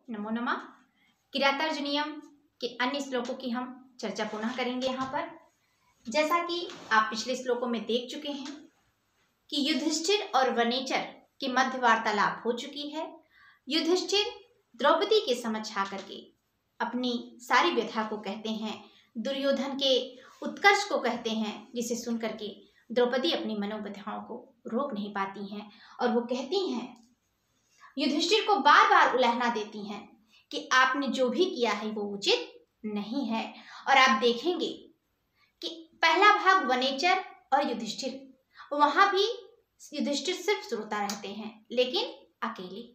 नमो नमः। किरातार्जुनीयम के अन्य श्लोकों की हम चर्चा पुनः करेंगे यहाँ पर। जैसा कि आप पिछले श्लोकों में देख चुके हैं कि युधिष्ठिर और वनेचर की मध्य वार्तालाप हो चुकी है। युधिष्ठिर द्रौपदी के समक्ष आकर के अपनी सारी व्यथा को कहते हैं, दुर्योधन के उत्कर्ष को कहते हैं, जिसे सुन करके द्रौपदी अपनी मनोव्यथाओं को रोक नहीं पाती हैं और वो कहती हैं, युधिष्ठिर को बार बार उलाहना देती हैं कि आपने जो भी किया है वो उचित नहीं है। और आप देखेंगे कि पहला भाग वनेचर और युधिष्ठिर, वहां भी युधिष्ठिर सिर्फ श्रोता रहते हैं लेकिन अकेले।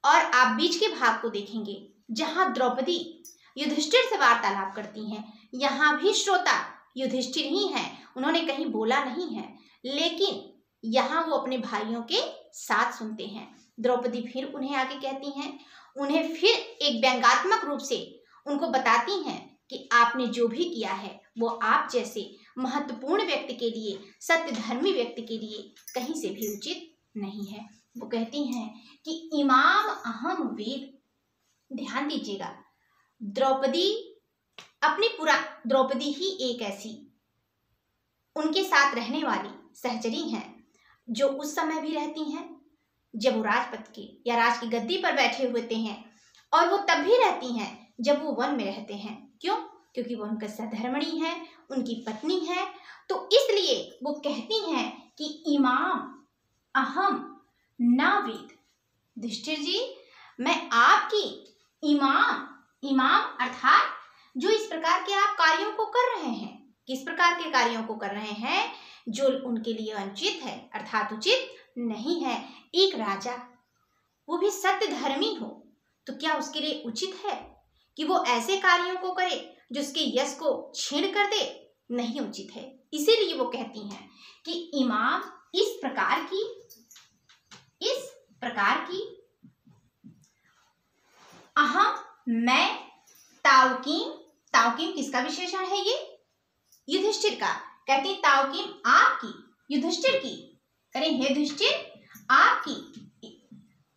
और आप बीच के भाग को देखेंगे जहां द्रौपदी युधिष्ठिर से वार्तालाप करती हैं, यहाँ भी श्रोता युधिष्ठिर ही हैं, उन्होंने कहीं बोला नहीं है, लेकिन यहाँ वो अपने भाइयों के साथ सुनते हैं। द्रौपदी फिर उन्हें आगे कहती हैं, उन्हें फिर एक व्यंग्यात्मक रूप से उनको बताती हैं कि आपने जो भी किया है वो आप जैसे महत्वपूर्ण व्यक्ति के लिए, सत्यधर्मी व्यक्ति के लिए कहीं से भी उचित नहीं है। वो कहती हैं कि इमाम अहम वेद। ध्यान दीजिएगा, द्रौपदी ही एक ऐसी उनके साथ रहने वाली सहचरी हैं जो उस समय भी रहती हैं जब वो राजपद के या राज की गद्दी पर बैठे होते हैं, और वो तब भी रहती हैं जब वो वन में रहते हैं। क्यों? क्योंकि वो उनका सहधर्मिणी है, उनकी पत्नी है। तो इसलिए वो कहती हैं कि इमाम अहम न वेद। युधिष्ठिर जी, मैं आपकी इमाम अर्थात जो इस प्रकार के आप कार्यों को कर रहे हैं, किस प्रकार के कार्यों को कर रहे हैं जो उनके लिए अनुचित है, अर्थात उचित नहीं है। एक राजा, वो भी सत्य धर्मी हो, तो क्या उसके लिए उचित है कि वो ऐसे कार्यों को करे जो उसके यश को छीन कर दे? नहीं उचित है। इसीलिए वो कहती हैं कि इमाम इस प्रकार की अहम, मैं, तावकीम किसका विशेषण है? ये युधिष्ठिर का। कहती तावकीम आपकी, युधिष्ठिर की, करें हे युधिष्ठिर आपकी,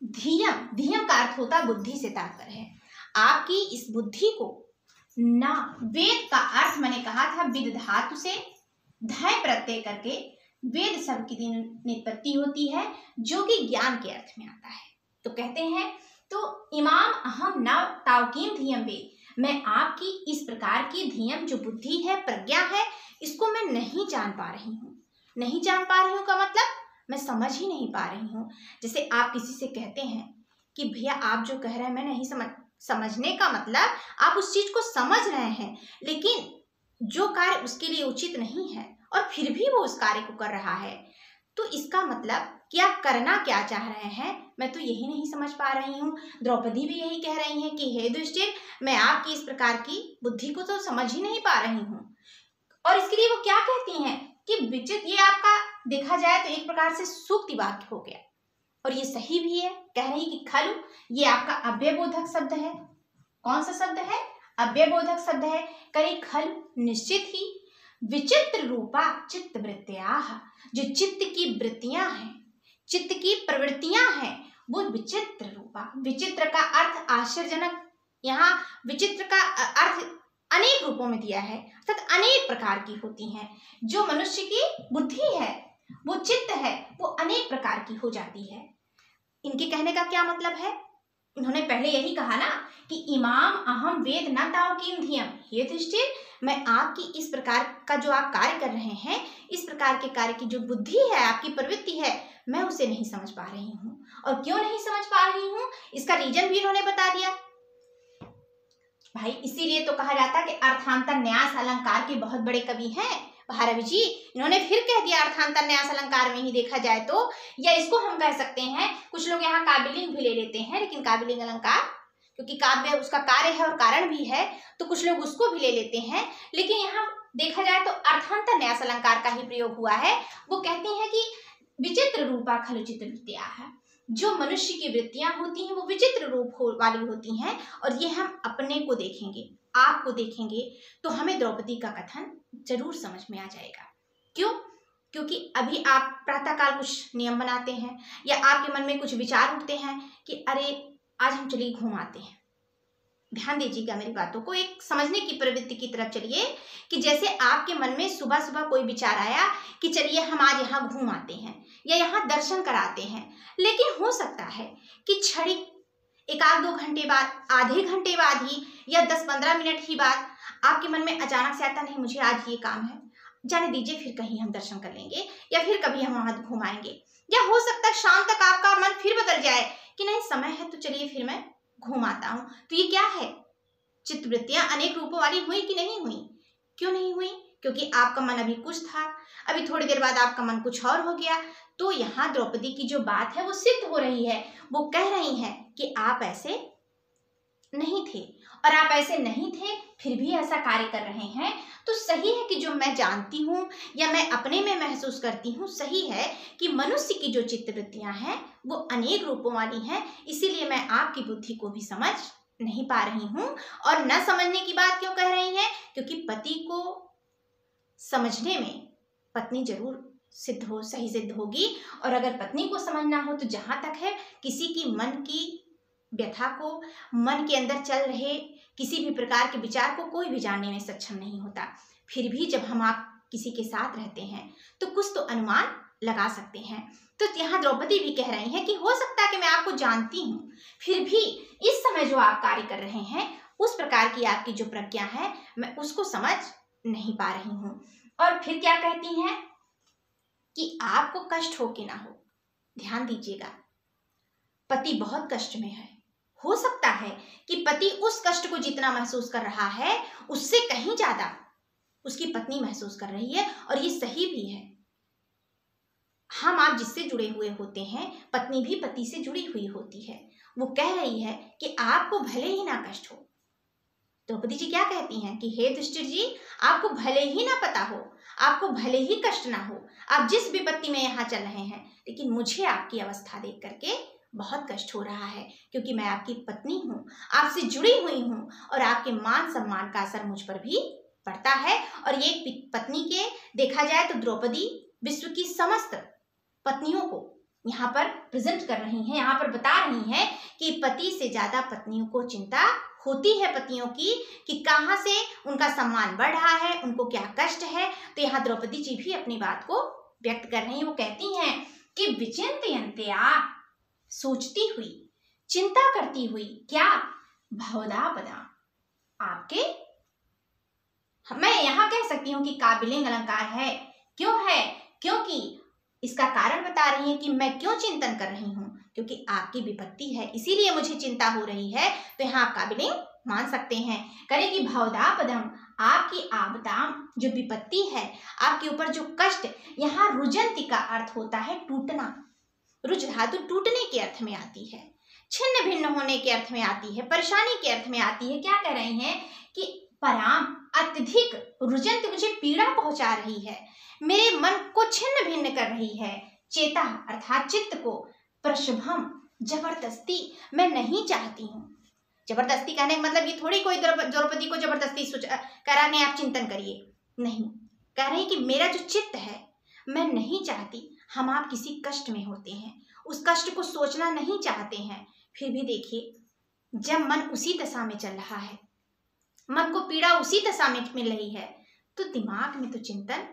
धीयम का अर्थ होता बुद्धि से तात्पर्य है, आपकी इस बुद्धि को ना, वेद का अर्थ मैंने कहा था विद धातु से धय प्रत्यय करके वेद शब्द की निष्पत्ति होती है जो कि ज्ञान के अर्थ में आता है। तो कहते हैं तो इमाम अहम न तावकीम धीयम वेद, मैं आपकी इस प्रकार की धीयम जो बुद्धि है, प्रज्ञा है, इसको मैं नहीं जान पा रही हूँ। नहीं जान पा रही हूँ का मतलब मैं समझ ही नहीं पा रही हूँ। जैसे आप किसी से कहते हैं कि भैया आप जो कह रहे हैं मैं नहीं समझने का मतलब आप उस चीज को समझ रहे हैं, लेकिन जो कार्य उसके लिए उचित नहीं है और फिर भी वो उस कार्य को कर रहा है, तो इसका मतलब कि आप करना क्या चाह रहे हैं, मैं तो यही नहीं समझ पा रही हूँ। द्रौपदी भी यही कह रही हैं कि हे युधिष्ठिर, मैं आपकी इस प्रकार की बुद्धि को तो समझ ही नहीं पा रही हूँ। और इसके लिए वो क्या कहती हैं कि विचित्र, ये आपका देखा जाए तो एक प्रकार से सूक्ति वाक्य हो गया, और ये सही भी है। कह रही कि खलु, ये आपका अव्ययबोधक शब्द है। कौन सा शब्द है? अव्ययबोधक शब्द है। करे खलु, निश्चित ही, विचित्र रूपा चित्त वृत्तियाः, जो चित्त की वृत्तियां हैं, चित्त की प्रवृत्तियां हैं, वो विचित्र रूपा। विचित्र का अर्थ आश्चर्यजनक, यहाँ विचित्र का अर्थ अनेक रूपों में दिया है, अर्थात अनेक प्रकार की होती हैं। जो मनुष्य की बुद्धि है, वो चित्त है, वो अनेक प्रकार की हो जाती है। इनके कहने का क्या मतलब है? इन्होंने पहले यही कहा ना कि इमाम अहम वेद न तावकीम धीयम। हे युधिष्ठिर, मैं आपकी इस प्रकार का जो आप कार्य कर रहे हैं, इस प्रकार के कार्य की जो बुद्धि है, आपकी प्रवृत्ति है, मैं उसे नहीं समझ पा रही हूँ। और क्यों नहीं समझ पा रही हूँ, इसका रीजन भी इन्होंने बता दिया भाई। इसीलिए तो कहा जाता है कि अर्थांतर न्यास अलंकार के बहुत बड़े कवि हैं भारवी जी। इन्होंने फिर कह दिया अर्थांतर न्यास अलंकार में ही देखा जाए तो, या इसको हम कह सकते हैं, कुछ लोग यहाँ काव्यलिंग भी ले लेते हैं, लेकिन काव्यलिंग अलंकार क्योंकि काव्य उसका कार्य है और कारण भी है, तो कुछ लोग उसको भी ले लेते हैं, लेकिन यहाँ देखा जाए तो अर्थांतर न्यास अलंकार का ही प्रयोग हुआ है। वो कहते हैं कि विचित्र रूपा खलु चित्त वृत्तियाः, जो मनुष्य की वृत्तियां होती हैं वो विचित्र रूप वाली होती हैं। और ये हम अपने को देखेंगे, आपको देखेंगे, तो हमें द्रौपदी का कथन जरूर समझ में आ जाएगा। क्यों? क्योंकि अभी आप प्रातःकाल कुछ नियम बनाते हैं या आपके मन में कुछ विचार उठते हैं कि अरे आज हम चलिए घूमाते हैं। ध्यान दीजिएगा मेरी बातों को, एक समझने की प्रवृत्ति की तरफ चलिए कि जैसे आपके मन में सुबह सुबह कोई विचार आया कि चलिए हम आज यहाँ घूम आते हैं या यहाँ दर्शन कराते हैं, लेकिन हो सकता है कि क्षणिक 1-2 घंटे बाद, आधे घंटे बाद ही या 10-15 मिनट ही बाद आपके मन में अचानक से आता, नहीं मुझे आज ये काम है, जाने दीजिए फिर कहीं हम दर्शन कर लेंगे या फिर कभी हम वहां घुमाएंगे। या हो सकता है शाम तक आपका मन फिर बदल जाए कि नहीं समय है तो चलिए फिर मैं घूम आता हूँ। तो ये क्या है? चित्तवृत्तियां अनेक रूपों वाली हुई कि नहीं हुई? क्यों नहीं हुई? क्योंकि आपका मन अभी कुछ था, अभी थोड़ी देर बाद आपका मन कुछ और हो गया। तो यहाँ द्रौपदी की जो बात है वो सिद्ध हो रही है। वो कह रही है कि आप ऐसे नहीं थे, और आप ऐसे नहीं थे फिर भी ऐसा कार्य कर रहे हैं, तो सही है कि जो मैं जानती हूँ या मैं अपने में महसूस करती हूँ, सही है कि मनुष्य की जो चित्तवृत्तियां हैं वो अनेक रूपों वाली हैं। इसीलिए मैं आपकी बुद्धि को भी समझ नहीं पा रही हूँ। और न समझने की बात क्यों कह रही हैं? क्योंकि पति को समझने में पत्नी जरूर सही सिद्ध होगी, और अगर पत्नी को समझना हो तो जहां तक है किसी की मन की व्यथा को, मन के अंदर चल रहे किसी भी प्रकार के विचार को कोई भी जानने में सक्षम नहीं होता। फिर भी जब हम आप किसी के साथ रहते हैं तो कुछ तो अनुमान लगा सकते हैं। तो यहाँ द्रौपदी भी कह रही हैं कि हो सकता है कि मैं आपको जानती हूँ, फिर भी इस समय जो आप कार्य कर रहे हैं उस प्रकार की आपकी जो प्रज्ञा है मैं उसको समझ नहीं पा रही हूँ। और फिर क्या कहती हैं कि आपको कष्ट हो कि ना हो, ध्यान दीजिएगा, पति बहुत कष्ट में है। हो सकता है कि पति उस कष्ट को जितना महसूस कर रहा है उससे कहीं ज्यादा उसकी पत्नी महसूस कर रही है, और ये सही भी है। हम आप जिससे जुड़े हुए होते हैं, पत्नी भी पति से जुड़ी हुई होती है। वो कह रही है कि आपको भले ही ना कष्ट हो। द्रौपदी जी क्या कहती हैं कि हे युधिष्ठिर जी, आपको भले ही ना पता हो, आपको भले ही कष्ट ना हो, आप जिस विपत्ति में यहाँ चल रहे हैं, लेकिन मुझे आपकी अवस्था देख करके बहुत कष्ट हो रहा है, क्योंकि मैं आपकी पत्नी हूँ, आपसे जुड़ी हुई हूँ, और आपके मान सम्मान का असर मुझ पर भी पड़ता है। और ये पत्नी के देखा जाए तो द्रौपदी विश्व की समस्त पत्नियों को यहाँ पर प्रेजेंट कर रही हैं, यहाँ पर बता रही हैं कि पति से ज्यादा पत्नियों को चिंता होती है पतियों की, कि कहाँ से उनका सम्मान बढ़ रहा है, उनको क्या कष्ट है। तो यहाँ द्रौपदी जी भी अपनी बात को व्यक्त कर रही हैं। वो कहती हैं कि विचिंतयन्त्या, सोचती हुई, चिंता करती हुई, क्या भवदा पदा, आपके, मैं यहाँ कह सकती हूँ कि काबिलिंग अलंकार है। क्यों है? क्योंकि इसका कारण बता रही है कि मैं क्यों चिंतन कर रही हूँ, क्योंकि आपकी विपत्ति है इसीलिए मुझे चिंता हो रही है। तो यहाँ आप काबिलिंग मान सकते हैं। करें कि भवदा पदम, आपकी आपदाम जो विपत्ति है, आपके ऊपर जो कष्ट, यहाँ रुजंती का अर्थ होता है टूटना। रुज धातु टूटने के अर्थ में आती है, छिन्न भिन्न होने के अर्थ में आती है, परेशानी के अर्थ में आती है। क्या कह रही हैं कि पराम, अत्यधिक रुजंत मुझे पीड़ा पहुंचा रही है, मेरे मन को छिन्न भिन्न कर रही है। चेता अर्थात चित्त को, प्रशभम जबरदस्ती, मैं नहीं चाहती हूँ। जबरदस्ती कहने का मतलब ये थोड़ी कोई द्रौपदी को जबरदस्ती कह रहा नहीं आप चिंतन करिए, नहीं, कह रही कि मेरा जो चित्त है मैं नहीं चाहती। हम आप किसी कष्ट में होते हैं, उस कष्ट को सोचना नहीं चाहते हैं, फिर भी देखिए जब मन उसी दशा में चल रहा है, मन को पीड़ा उसी दशा में मिल रही है, तो दिमाग में तो चिंतन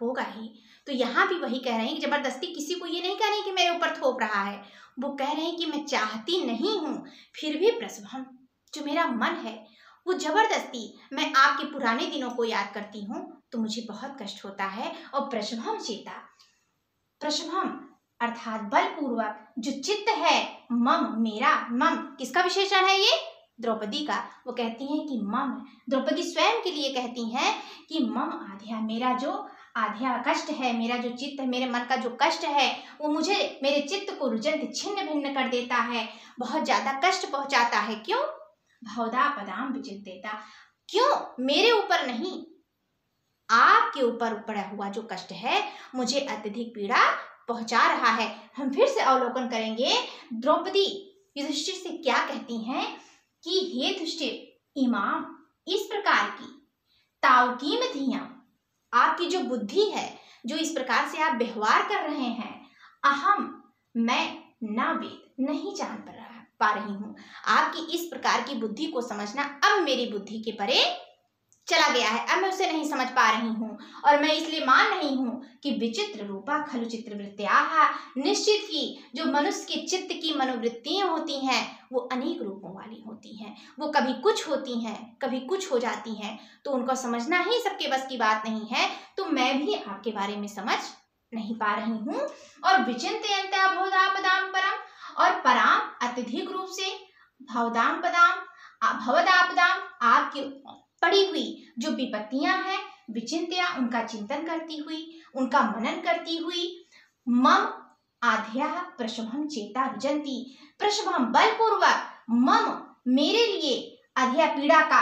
होगा ही। तो यहाँ भी वही कह रहे हैं कि जबरदस्ती किसी को ये नहीं कह रही कि मेरे ऊपर थोप रहा है, वो कह रहे हैं कि मैं चाहती नहीं हूँ, फिर भी प्रसभम, जो मेरा मन है वो जबरदस्ती, मैं आपके पुराने दिनों को याद करती हूँ तो मुझे बहुत कष्ट होता है। और प्रशभम चेता, प्रशभम अर्थात बलपूर्वक जो चित्त है, मम मेरा, मम किसका विशेषण है ये? द्रौपदी का। वो कहती हैं कि मम, द्रौपदी स्वयं के लिए कहती हैं कि मम आध्या, मेरा जो आध्या कष्ट है, मेरा जो चित्त है, मेरे मन का जो कष्ट है वो मुझे, मेरे चित्त को रुजंत छिन्न भिन्न कर देता है, बहुत ज्यादा कष्ट पहुंचाता है। क्यों? भवदा पदाम विचिंतेता, क्यों? मेरे ऊपर नहीं, आपके ऊपर पड़ा हुआ जो कष्ट है मुझे अत्यधिक पीड़ा पहुंचा रहा है। हम फिर से अवलोकन करेंगे द्रौपदी युधिष्ठिर से क्या कहती हैं कि हे युधिष्ठिर इमाम, इस प्रकार की तावकीम धियां, आपकी जो बुद्धि है, जो इस प्रकार से आप व्यवहार कर रहे हैं, अहम मैं ना वेद, नहीं जान पा रही हूँ। आपकी इस प्रकार की बुद्धि को समझना अब मेरी बुद्धि के परे चला गया है, अब मैं उसे नहीं समझ पा रही हूँ। और मैं इसलिए मान रही हूँ कि विचित्र रूपा खलु चित्रवृत्त्याः, निश्चित ही जो मनुष्य के चित्त की मनोवृत्तियां होती हैं वो अनेक रूपों वाली होती हैं। वो कभी कुछ होती हैं, कभी कुछ हो जाती हैं, तो उनको समझना ही सबके बस की बात नहीं है। तो मैं भी आपके बारे में समझ नहीं पा रही हूँ। और विचिन्त्यन्त्या भवदापदां परम, और पराम अत्यधिक रूप से भवदां पदां भवदापदां, आपकी पड़ी हुई जो विपत्तियां हैं, विचिंत्या उनका चिंतन करती हुई, उनका मनन करती हुई, मम आध्या प्रशभम चेता रुजंती, प्रशभम बलपूर्वक, मम मेरे लिए आध्या पीड़ा का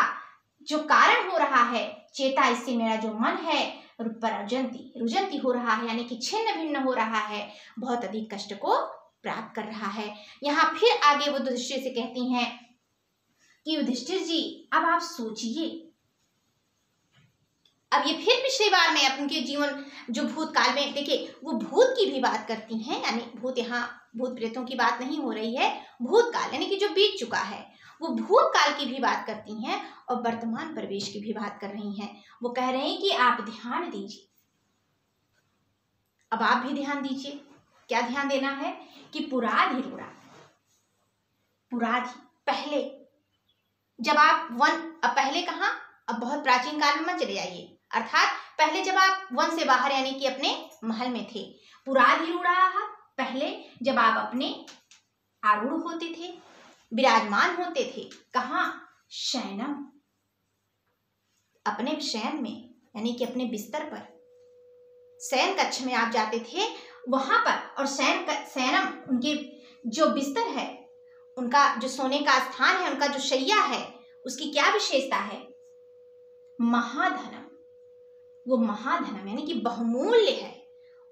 जो कारण हो रहा है, चेता इससे मेरा जो मन है, रुजंती रुजंती हो रहा है, यानी कि छिन्न भिन्न हो रहा है, बहुत अधिक कष्ट को प्राप्त कर रहा है। यहाँ फिर आगे वो युधिष्ठिर से कहती हैं कि युधिष्ठिर जी अब आप सोचिए। अब ये फिर पिछली बार में उनके जीवन जो भूतकाल में, देखिए वो भूत की भी बात करती हैं, यानी भूत, यहाँ भूत प्रेतों की बात नहीं हो रही है, भूतकाल यानी कि जो बीत चुका है, वो भूतकाल की भी बात करती हैं और वर्तमान परिवेश की भी बात कर रही हैं। वो कह रहे हैं कि आप ध्यान दीजिए, अब आप भी ध्यान दीजिए। क्या ध्यान देना है कि पुराधि रूढ़ा, पुराधि पहले जब आप अब पहले कहाँ, अब बहुत प्राचीन काल में मत चले जाइए, अर्थात पहले जब आप वन से बाहर यानी कि अपने महल में थे। पुराधिरूढ़ाः, पहले जब आप अपने आरूढ़ होते थे, विराजमान होते थे, कहाँ, शयनम, अपने शयन में यानी कि अपने बिस्तर पर, शयन कक्ष में आप जाते थे वहां पर। और शयनम उनके जो बिस्तर है, उनका जो सोने का स्थान है, उनका जो शैया है, उसकी क्या विशेषता है, महाधनम, वो महाधनम यानी कि बहुमूल्य है।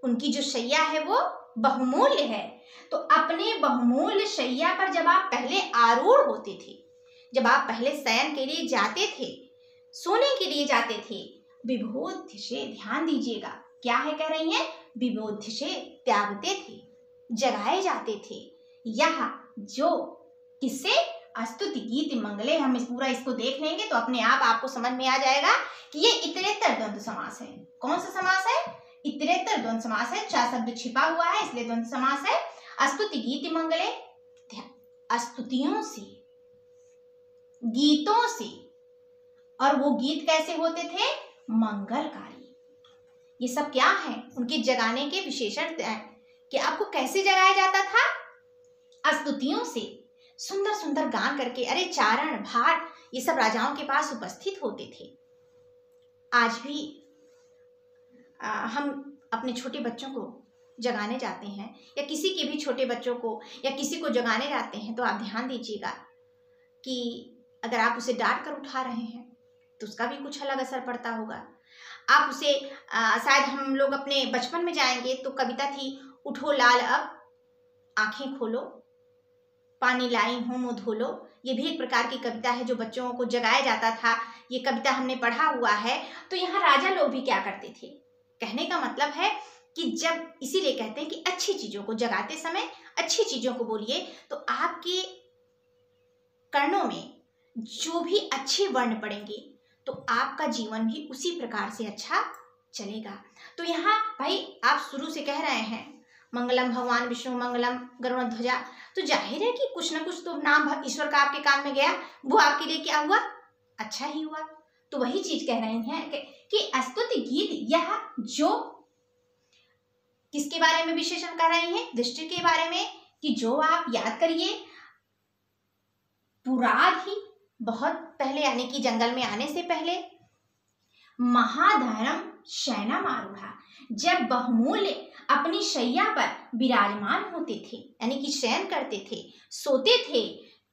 उनकी जो शैया है वो बहुमूल्य है। तो अपने बहुमूल्य शैया पर जब आप पहले आरूढ़ होते थे, जब आप पहले शयन के लिए जाते थे, सोने के लिए जाते थे, विबोध्य से, ध्यान दीजिएगा क्या है कह रही हैं, विबोध्य से त्यागते थे, जगाए जाते थे। यह जो किससे, स्तुति गीत मंगले, हम इस पूरा इसको देख लेंगे तो अपने आप आपको समझ में आ जाएगा कि ये इतरेतर द्वंद्व समास है। कौन सा समास है, इतरेतर द्वंद्व समास है। चार शब्द छिपा हुआ है इसलिए द्वंद्व समास है। स्तुति गीत मंगले, स्तुतियों से, गीतों से, और वो गीत कैसे होते थे, मंगलकारी। ये सब क्या है, उनके जगाने के विशेषण कि आपको कैसे जगाया जाता था, स्तुतियों से, सुंदर सुंदर गान करके। अरे चारण भाट ये सब राजाओं के पास उपस्थित होते थे। आज भी हम अपने छोटे बच्चों को जगाने जाते हैं, या किसी के भी छोटे बच्चों को या किसी को जगाने जाते हैं, तो आप ध्यान दीजिएगा कि अगर आप उसे डांट कर उठा रहे हैं तो उसका भी कुछ अलग असर पड़ता होगा। आप उसे शायद हम लोग अपने बचपन में जाएंगे तो कविता थी, उठो लाल अब आंखें खोलो, पानी लाई हूँ मुँह धो लो। ये भी एक प्रकार की कविता है जो बच्चों को जगाया जाता था। ये कविता हमने पढ़ा हुआ है। तो यहाँ राजा लोग भी क्या करते थे, कहने का मतलब है कि जब, इसीलिए कहते हैं कि अच्छी चीजों को जगाते समय अच्छी चीजों को बोलिए, तो आपके कर्णों में जो भी अच्छे वर्ण पड़ेंगे तो आपका जीवन भी उसी प्रकार से अच्छा चलेगा। तो यहाँ भाई आप शुरू से कह रहे हैं मंगलम भगवान विष्णु मंगलम गरुड़ ध्वजा, तो जाहिर है कि कुछ ना कुछ तो नाम ईश्वर का आपके कान में गया, वो आपके लिए क्या हुआ, अच्छा ही हुआ। तो वही चीज कह रही हैं कि स्तुति गीत, यह जो किसके बारे में विशेषण कर रहे हैं, दृष्टि के बारे में, कि जो आप याद करिए पुराधि, बहुत पहले यानी कि जंगल में आने से पहले, महाधर्म शयनम आरूढ़ा, जब बहुमूल्य अपनी शैया पर विराजमान होते थे यानी कि शयन करते थे, सोते थे,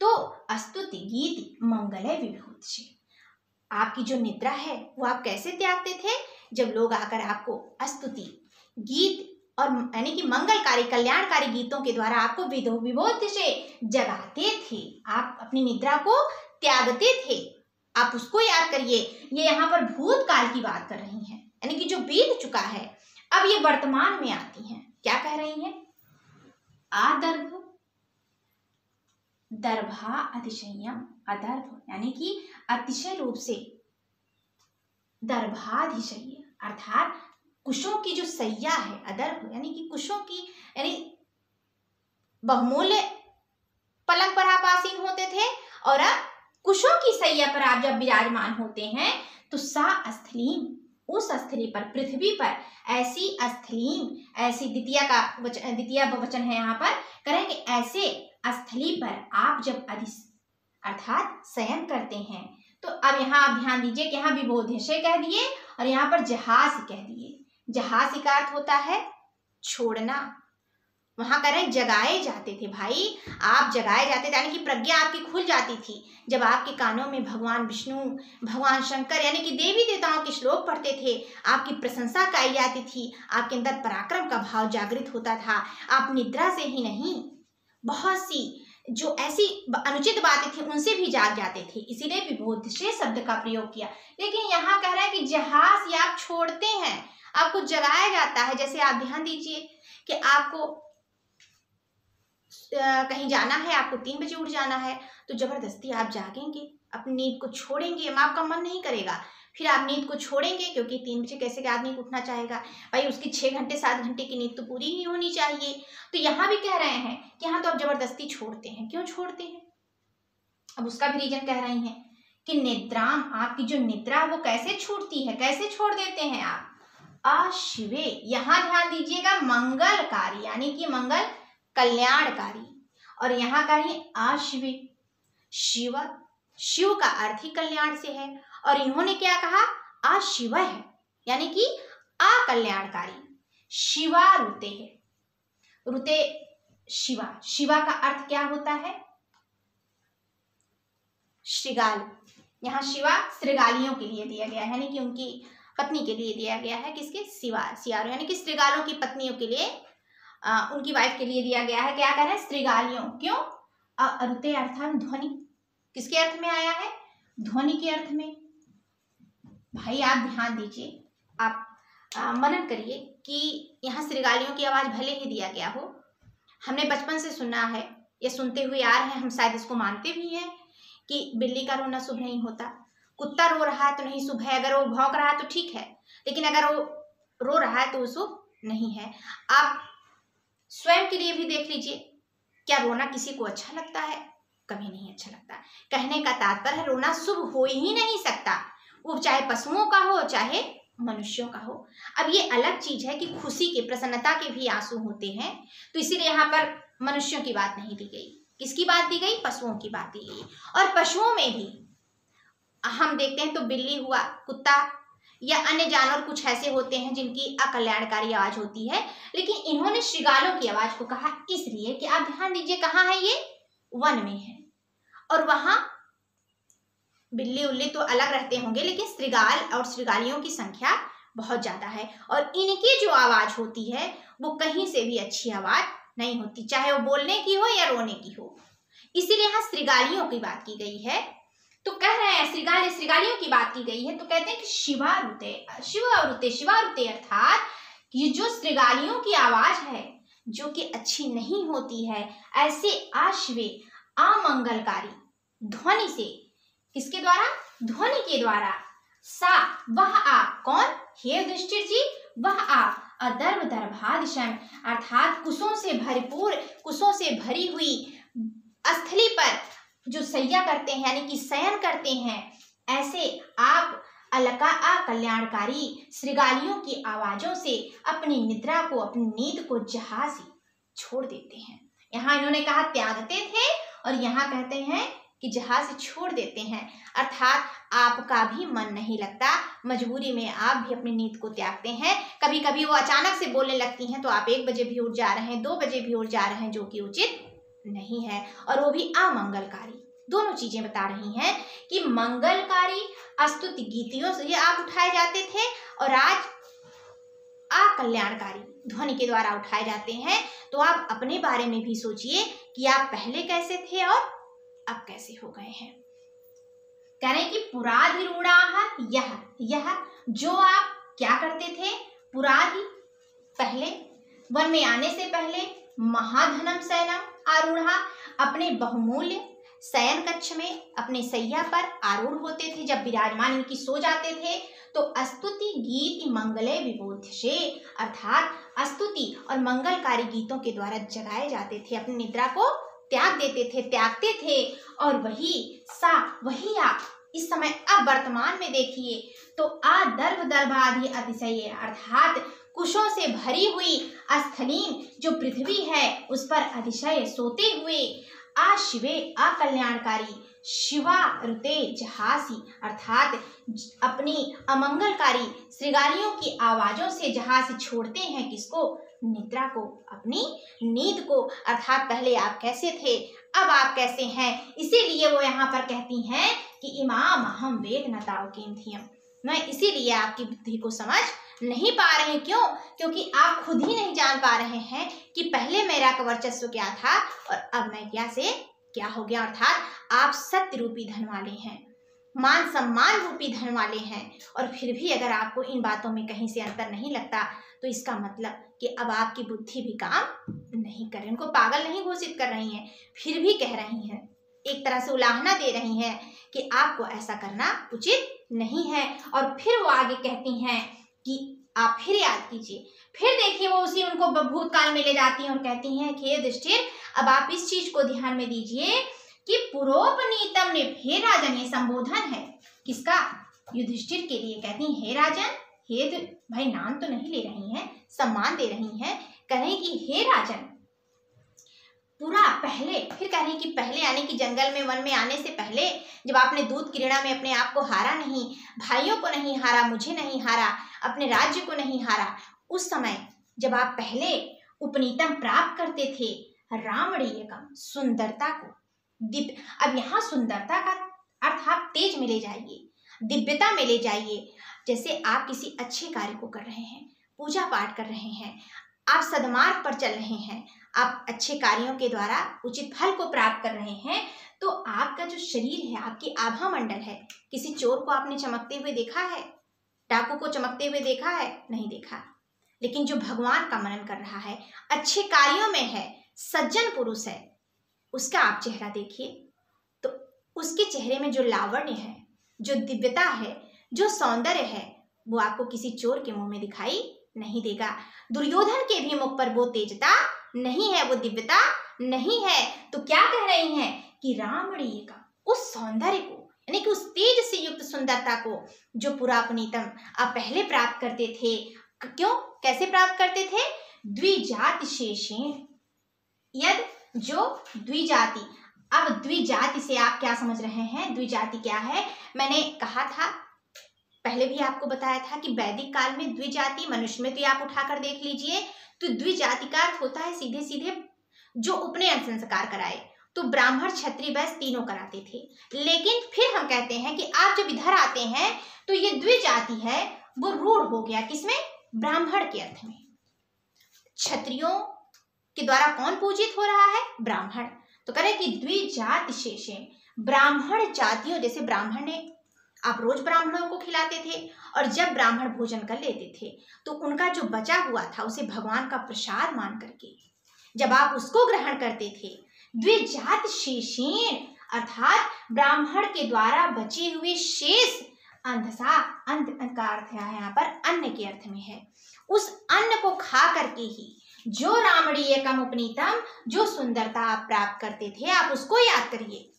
तो स्तुति गीत मंगलय विभूत से, आपकी जो निद्रा है वो आप कैसे त्यागते थे, जब लोग आकर आपको स्तुति गीत और यानी कि मंगलकारी कल्याणकारी गीतों के द्वारा आपको विभूत से जगाते थे, आप अपनी निद्रा को त्यागते थे। आप उसको याद करिए। ये यहाँ पर भूतकाल की बात कर रही हैं, यानी कि जो बीत चुका है। अब ये वर्तमान में आती हैं, क्या कह रही हैं, आदर्भ दर्भा अतिशय्यम, अदर्भ यानी कि अतिशय रूप से, दर्भाधिशय्य अर्थात कुशों की जो सैया है, अदर्भ यानी कि कुशों की, यानी बहुमूल्य पलंग पर आप आसीन होते थे और अब कुशों की सैया पर आप जब विराजमान होते हैं तो सा अस्थलीम, उस स्थली पर, पृथ्वी पर ऐसी अस्थलीम, ऐसी द्वितीय वचन है यहाँ पर, करें कि ऐसे स्थली पर आप जब अर्थात शयन करते हैं। तो अब यहाँ आप ध्यान दीजिए कि यहाँ विबोधेशे कह दिए और यहाँ पर जहास कह दिए। जहास का अर्थ होता है छोड़ना, वहां कह रहे जगाए जाते थे भाई, आप जगाए जाते थे, यानी कि प्रज्ञा आपकी खुल जाती थी जब आपके कानों में भगवान विष्णु, भगवान शंकर यानी कि देवी देवताओं के श्लोक पढ़ते थे, आपकी प्रशंसा गाई जाती थी, आपके अंदर पराक्रम का भाव जागृत होता था। आप निद्रा से ही नहीं, बहुत सी जो ऐसी अनुचित बातें थी उनसे भी जाग जाते थे, इसीलिए विबोधेशे शब्द का प्रयोग किया। लेकिन यहाँ कह रहा है कि जहाज या आप छोड़ते हैं, आपको जगाया जाता है। जैसे आप ध्यान दीजिए कि आपको कहीं जाना है, आपको 3 बजे उठ जाना है, तो जबरदस्ती आप जागेंगे, अपनी नींद को छोड़ेंगे, आपका मन नहीं करेगा, फिर आप नींद को छोड़ेंगे क्योंकि 3 बजे कैसे के आदमी उठना चाहेगा भाई, उसकी 6 घंटे 7 घंटे की नींद तो पूरी ही होनी चाहिए। तो यहाँ भी कह रहे हैं कि यहाँ तो आप जबरदस्ती छोड़ते हैं। क्यों छोड़ते हैं? अब उसका भी रीजन कह रही हैं कि निद्राम, आपकी जो निद्रा वो कैसे छूटती है, कैसे छोड़ देते हैं आप? अशिवे, यहाँ ध्यान दीजिएगा, मंगलकारी यानी कि मंगल कल्याणकारी, और यहाँ का ही अशिवे, शिव, शिव का अर्थ ही कल्याण से है, और इन्होंने क्या कहा? अशिव है यानी कि अकल्याणकारी। शिवा रुते है, रुते शिवा, शिवा का अर्थ क्या होता है? श्रृगाल। यहाँ शिवा श्रृगालियों के लिए दिया गया है, यानी कि उनकी पत्नी के लिए दिया गया है। किसके? शिवा, सियारो यानी कि श्रृगालों की पत्नियों के लिए, उनकी वाइफ के लिए दिया गया है। क्या कह रहे हैं? श्रृगालियों। क्यों? अरुते अर्थात ध्वनि, किसके अर्थ में आया है? ध्वनि के अर्थ में। भाई आप ध्यान दीजिए, आप मनन करिए कि यहाँ श्रृगालियों की आवाज भले ही दिया गया हो, हमने बचपन से सुना है या सुनते हुए आ रहे हैं, हम शायद इसको मानते भी हैं कि बिल्ली का रोना शुभ नहीं होता, कुत्ता रो रहा है तो नहीं शुभ है, अगर वो भौंक रहा है तो ठीक है, लेकिन अगर वो रो रहा है तो वो शुभ नहीं है। आप स्वयं के लिए भी देख लीजिए, क्या रोना किसी को अच्छा लगता है? कभी नहीं अच्छा लगता। कहने का तात्पर्य है रोना शुभ हो ही नहीं सकता, वो चाहे पशुओं का हो चाहे मनुष्यों का हो। अब ये अलग चीज है कि खुशी के, प्रसन्नता के भी आंसू होते हैं, तो इसीलिए यहाँ पर मनुष्यों की बात नहीं दी गई। किसकी बात दी गई? पशुओं की बात दी गई। और पशुओं में भी हम देखते हैं तो बिल्ली हुआ, कुत्ता या अन्य जानवर कुछ ऐसे होते हैं जिनकी अकल्याणकारी आवाज होती है, लेकिन इन्होंने श्रृगालों की आवाज को कहा इसलिए कि आप ध्यान दीजिए कहाँ है ये? वन में है, और वहां बिल्ली उल्ली तो अलग रहते होंगे, लेकिन श्रृगाल और श्रृगालियों की संख्या बहुत ज्यादा है, और इनकी जो आवाज होती है वो कहीं से भी अच्छी आवाज नहीं होती, चाहे वो बोलने की हो या रोने की हो। इसीलिए यहाँ श्रृगालियों की बात की गई है। तो कह रहे हैं श्रृगालियों की बात की गई है, तो कहते हैं कि शिवारुते, शिवारुते, शिवारुते अर्थात ये जो श्रृगालियों की आवाज है जो कि अच्छी नहीं होती है, ऐसे आश्वे, अमंगलकारी ध्वनि से, किसके द्वारा? ध्वनि के द्वारा। सा, वह आ, कौन? हे युधिष्ठिर जी, वह आ अदर्भ दर्भादिशम अर्थात कुशों से भरपूर, कुशों से भरी हुई स्थली पर जो सैया करते हैं यानी कि शयन करते हैं, ऐसे आप अलका अकल्याणकारी श्रृगालियों की आवाजों से अपनी निद्रा को, अपनी नींद को जहाज छोड़ देते हैं। यहाँ इन्होंने कहा त्यागते थे, और यहाँ कहते हैं कि जहाज से छोड़ देते हैं, अर्थात आपका भी मन नहीं लगता, मजबूरी में आप भी अपनी नींद को त्यागते हैं। कभी कभी वो अचानक से बोलने लगती हैं तो आप 1 बजे भी उठ जा रहे हैं, 2 बजे भी उठ जा रहे हैं, जो कि उचित नहीं है, और वो भी अमंगलकारी। दोनों चीजें बता रही हैं कि मंगलकारी स्तुति गीतियों से आप उठाए जाते थे, और आज अकल्याणकारी ध्वनि के द्वारा उठाए जाते हैं। तो आप अपने बारे में भी सोचिए कि आप पहले कैसे थे और अब कैसे हो गए हैं। कह रहे हैं कि पुराधिरूढ़ाः, यह जो आप क्या करते थे? पुराधि, पहले, वन में आने से पहले, महाधनम सैनम आरूढ़ा, अपने बहुमूल्य शयन कक्ष में अपने सैया पर आरूढ़ होते थे। जब विराजमान इनकी सो जाते थे तो स्तुति गीत मंगले विबोध्य, अर्थात स्तुति और मंगलकारी गीतों के द्वारा जगाए जाते थे, अपनी निद्रा को त्यागते थे। और वही आप इस समय अब वर्तमान में देखिए तो दर्भादि अतिशय, अर्थात कुशों से भरी हुई स्थलीन जो पृथ्वी है उस पर अतिशय सोते हुए शिवे अकल्याणकारी शिवा ऋते जहासी, अर्थात अपनी अमंगलकारी श्रृगालियों की आवाजों से जहाज छोड़ते हैं किसको? निद्रा को, अपनी नींद को। अर्थात पहले आप कैसे थे, अब आप कैसे हैं। इसीलिए वो यहाँ पर कहती हैं कि इमाम हम वेद न तावकीम थियम, मैं इसीलिए आपकी बुद्धि को समझ नहीं पा रहे हैं। क्यों? क्योंकि आप खुद ही नहीं जान पा रहे हैं कि पहले मेरा वर्चस्व क्या था और अब मैं क्या से क्या हो गया। अर्थात आप सत्य रूपी धन वाले हैं, मान सम्मान रूपी धन वाले हैं, और फिर भी अगर आपको इन बातों में कहीं से अंतर नहीं लगता तो इसका मतलब कि अब आपकी बुद्धि भी काम नहीं कर रही। उनको पागल नहीं घोषित कर रही हैं, फिर भी कह रही हैं, एक तरह से उलाहना दे रही हैं कि आपको ऐसा करना उचित नहीं है। और फिर वो आगे कहती हैं कि आप फिर याद कीजिए, फिर देखिए वो उसी उनको भूतकाल में ले जाती हैं और कहती हैं कि युधिष्ठिर अब आप इस चीज को ध्यान में दीजिए कि पुरोपनीतम ने, हे राजन, ये संबोधन है किसका? युधिष्ठिर के लिए। कहती हैं हे राजन, हे भाई नाम तो नहीं ले रही हैं, सम्मान दे रही हैं, कह रही कि हे राजन पूरा पहले, फिर कह रही कि पहले यानी कि जंगल में वन में आने से पहले जब आपने दूध क्रीड़ा में अपने आप को हारा नहीं, भाइयों को नहीं हारा, मुझे नहीं हारा, अपने राज्य को नहीं हारा, उस समय जब आप पहले उपनीतम प्राप्त करते थे रामणीयकम, सुंदरता को, दिव्य। अब यहाँ सुंदरता का अर्थ आप तेज में ले जाइए, दिव्यता में ले जाइए। जैसे आप किसी अच्छे कार्य को कर रहे हैं, पूजा पाठ कर रहे हैं, आप सद्मार्ग पर चल रहे हैं, आप अच्छे कार्यों के द्वारा उचित फल को प्राप्त कर रहे हैं, तो आपका जो शरीर है, आपकी आभा मंडल है, किसी चोर को आपने चमकते हुए देखा है? डाकू को चमकते हुए देखा है? नहीं देखा। लेकिन जो भगवान का मनन कर रहा है, अच्छे कार्यों में है, सज्जन पुरुष है, उसका आप चेहरा देखिए तो उसके चेहरे में जो लावण्य है, जो दिव्यता है, जो सौंदर्य है, वो आपको किसी चोर के मुंह में दिखाई नहीं देगा। दुर्योधन के भी मुख पर वो तेजता नहीं है, वो दिव्यता नहीं है। तो क्या कह रही हैं कि रामणीय का उस सौंदर्य को, यानी कि उस तेज से युक्त सुंदरता को जो पुरापनीतम आप पहले प्राप्त करते थे। क्यों, कैसे प्राप्त करते थे? द्विजाति शेषेण, यद जो द्विजाति। अब द्विजाति से आप क्या समझ रहे हैं? द्विजाति क्या है? मैंने कहा था, पहले भी आपको बताया था कि वैदिक काल में द्विजाति, मनुष्य में तो आप उठाकर देख लीजिए, तो द्विजाति का अर्थ होता है सीधे सीधे जो उपनयन संस्कार कराए। तो ब्राह्मण क्षत्रिय वैश्य तीनों कराते थे। लेकिन फिर हम कहते हैं कि आप जब इधर आते हैं तो ये द्विजाति है वो रूढ़ हो गया, किसमें? ब्राह्मण के अर्थ में। क्षत्रियों के द्वारा कौन पूजित हो रहा है? ब्राह्मण। तो करें कि द्विजाति शेषेण, ब्राह्मण जातियों, जैसे ब्राह्मण ने, आप रोज ब्राह्मणों को खिलाते थे और जब ब्राह्मण भोजन कर लेते थे तो उनका जो बचा हुआ था उसे भगवान का प्रसाद मान करके जब आप उसको ग्रहण करते थे, द्विजात शेषेण, अर्थात ब्राह्मण के द्वारा बचे हुए शेष, अंधसा, अंत का अर्थ है यहाँ पर अन्न के अर्थ में है, उस अन्न को खा करके ही जो रामणीयकम उपनीतम, जो सुंदरता आप प्राप्त करते थे, आप उसको याद करिए।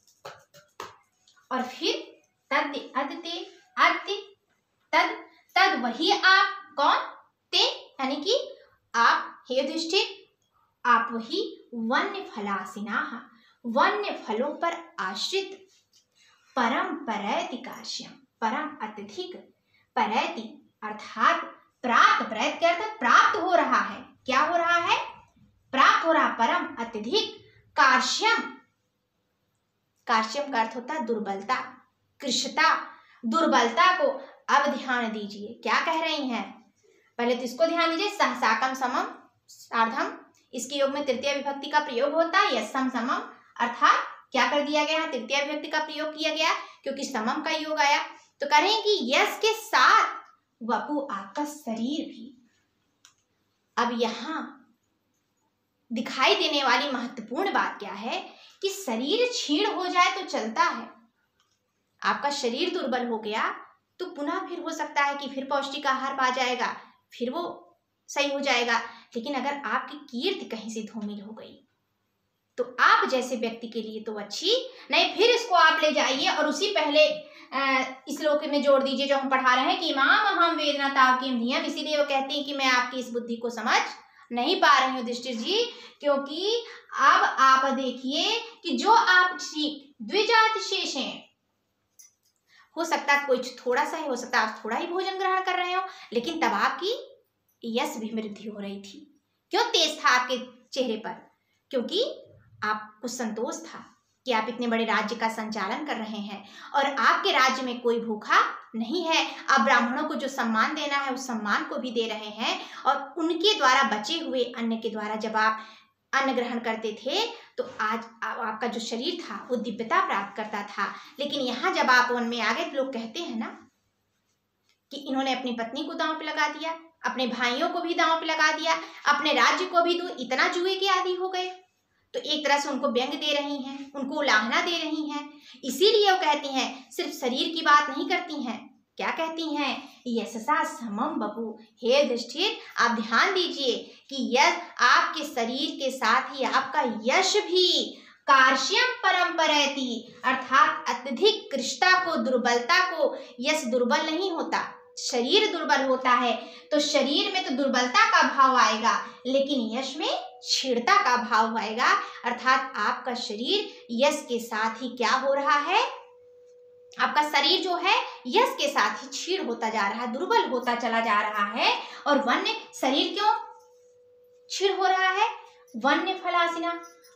और फिर तद अदते अति तद, तद वही आप, कौन? ते, यानी कि आप हे युधिष्ठिर, आप वही वन्य फलासिनाः, वन्य फलों पर आश्रित, परम परैति काश्यम, परम अत्यधिक, परैति अर्थात प्राप्त, प्रयत के अर्थ प्राप्त हो रहा है। क्या हो रहा है? प्राप्त हो रहा, परम अत्यधिक, कार्श्यम, कार्श्यम का अर्थ होता है दुर्बलता, कृशता, दुर्बलता को। अब ध्यान दीजिए क्या कह रही हैं, पहले तो इसको ध्यान दीजिए, सहसाकम समम सार्धम, इसके योग में तृतीय विभक्ति का प्रयोग होता है, यस्सम समम, अर्थात क्या कर दिया गया? तृतीय विभक्ति का प्रयोग किया गया क्योंकि समम का योग आया। तो करें कि यस के साथ वपु, आपका शरीर भी। अब यहां दिखाई देने वाली महत्वपूर्ण बात क्या है कि शरीर क्षीण हो जाए तो चलता है, आपका शरीर दुर्बल हो गया तो पुनः फिर हो सकता है कि फिर पौष्टिक आहार पा जाएगा, फिर वो सही हो जाएगा। लेकिन अगर आपकी कीर्ति कहीं से धूमिल हो गई तो आप जैसे व्यक्ति के लिए तो अच्छी नहीं, फिर इसको आप ले जाइए और उसी पहले इस श्लोक में जोड़ दीजिए जो हम पढ़ा रहे हैं कि इमाम हम वेदना ताकिम नियम। इसीलिए वो कहते हैं कि मैं आपकी इस बुद्धि को समझ नहीं पा रही हूँ युधिष्ठिर जी, क्योंकि अब आप देखिए कि जो आप द्विजात शेष हैं, हो सकता है कुछ थोड़ा सा ही, हो सकता है आप थोड़ा ही भोजन ग्रहण कर रहे हो, लेकिन तब आपकी यश भी वृद्धि हो रही थी। क्यों तेज था आपके चेहरे पर? क्योंकि आपको संतोष था कि आप इतने बड़े राज्य का संचालन कर रहे हैं और आपके राज्य में कोई भूखा नहीं है। आप ब्राह्मणों को जो सम्मान देना है उस सम्मान को भी दे रहे हैं, और उनके द्वारा बचे हुए अन्न के द्वारा जब आप अन्न ग्रहण करते थे तो आज आपका जो शरीर था वो दिव्यता प्राप्त करता था। लेकिन यहाँ जब आप वन में आ गए तो लोग कहते हैं ना कि इन्होंने अपनी पत्नी को दांव पे लगा दिया, अपने भाइयों को भी दांव पे लगा दिया, अपने राज्य को भी, तो इतना जुए के आदी हो गए। तो एक तरह से उनको व्यंग दे रही हैं, उनको उलाहना दे रही हैं। इसीलिए वो कहती हैं, सिर्फ शरीर की बात नहीं करती हैं, क्या कहती हैं, यशसा समम बपु। हे युधिष्ठिर, आप ध्यान दीजिए कि यश आपके शरीर के साथ ही आपका यश भी कार्श्यम परंपरैति, अर्थात अत्यधिक कृष्णता को, दुर्बलता को, यश दुर्बल नहीं होता, शरीर दुर्बल होता है तो शरीर में तो दुर्बलता का भाव आएगा, लेकिन यश में क्षीणता का भाव आएगा। अर्थात आपका शरीर यश के साथ ही क्या हो रहा है, आपका शरीर जो है यश के साथ ही क्षीण होता जा रहा है, दुर्बल होता चला जा रहा है। और वन्य शरीर क्यों क्षीण हो रहा है? वन्य फलासिना,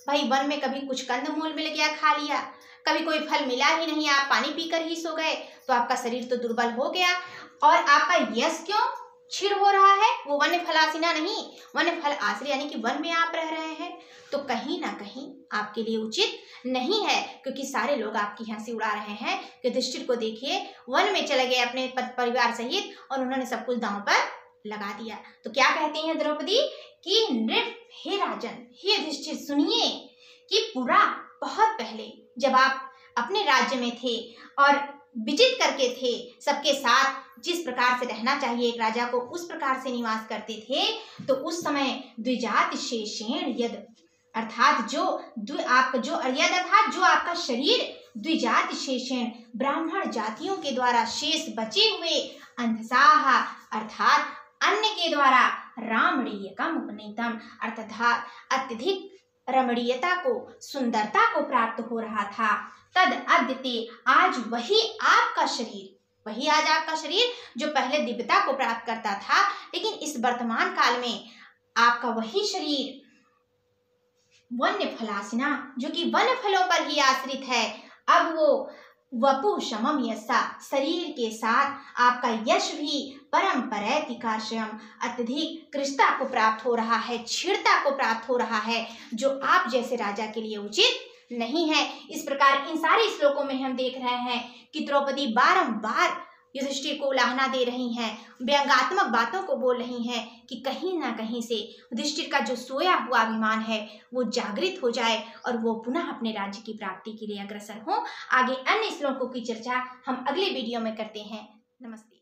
भाई वन में कभी कुछ कंदमूल मिल गया खा लिया, कभी कोई फल मिला ही नहीं, आप पानी पीकर ही सो गए, तो आपका शरीर तो दुर्बल हो गया। और आपका यश क्यों क्षीण हो रहा है? वो वन्य फलासिना नहीं, वन्य फल आश्रय, यानी कि वन में आप रह रहे हैं तो कहीं ना कहीं आपके लिए उचित नहीं है, क्योंकि सारे लोग आपकी हंसी उड़ा रहे हैं। युधिष्ठिर को देखिए, वन में चले गए अपने परिवार सहित और उन्होंने सब कुछ दांव पर लगा दिया। तो क्या कहती हैं द्रौपदी कि नृप, हे राजन, हे युधिष्ठिर सुनिए कि पूरा बहुत पहले जब आप अपने राज्य में थे और विजित करके थे, सबके साथ जिस प्रकार से रहना चाहिए एक राजा को उस प्रकार से निवास करते थे, तो उस समय द्विजात शेषेण यद, अर्थात जो आपका शरीर द्विजात शेषेण, ब्राह्मण जातियों के द्वारा शेष बचे हुए अंधसाह, अर्थात अन्न के द्वारा रामणीयकम उपनीतम, अर्थात अत्यधिक रमणीयता को, सुंदरता को प्राप्त हो रहा था। तद अद्यते, आज वही आपका शरीर, वही आज आपका शरीर जो पहले दिव्यता को प्राप्त करता था, लेकिन इस वर्तमान काल में आपका वही शरीर वन्य फलासिना, जो कि वन फलों पर ही आश्रित है, अब वो वपु शमम यशा, शरीर के साथ आपका यश भी परंपरैति कार्श्यम, अत्यधिक कृष्णता को प्राप्त हो रहा है, क्षीणता को प्राप्त हो रहा है, जो आप जैसे राजा के लिए उचित नहीं है। इस प्रकार इन सारे श्लोकों में हम देख रहे हैं कि द्रौपदी बारंबार युधिष्ठिर को उलाहना दे रही हैं, व्यंग्यात्मक बातों को बोल रही हैं कि कहीं ना कहीं से युधिष्ठिर का जो सोया हुआ अभिमान है वो जागृत हो जाए और वो पुनः अपने राज्य की प्राप्ति के लिए अग्रसर हो। आगे अन्य श्लोकों की चर्चा हम अगले वीडियो में करते हैं। नमस्ते।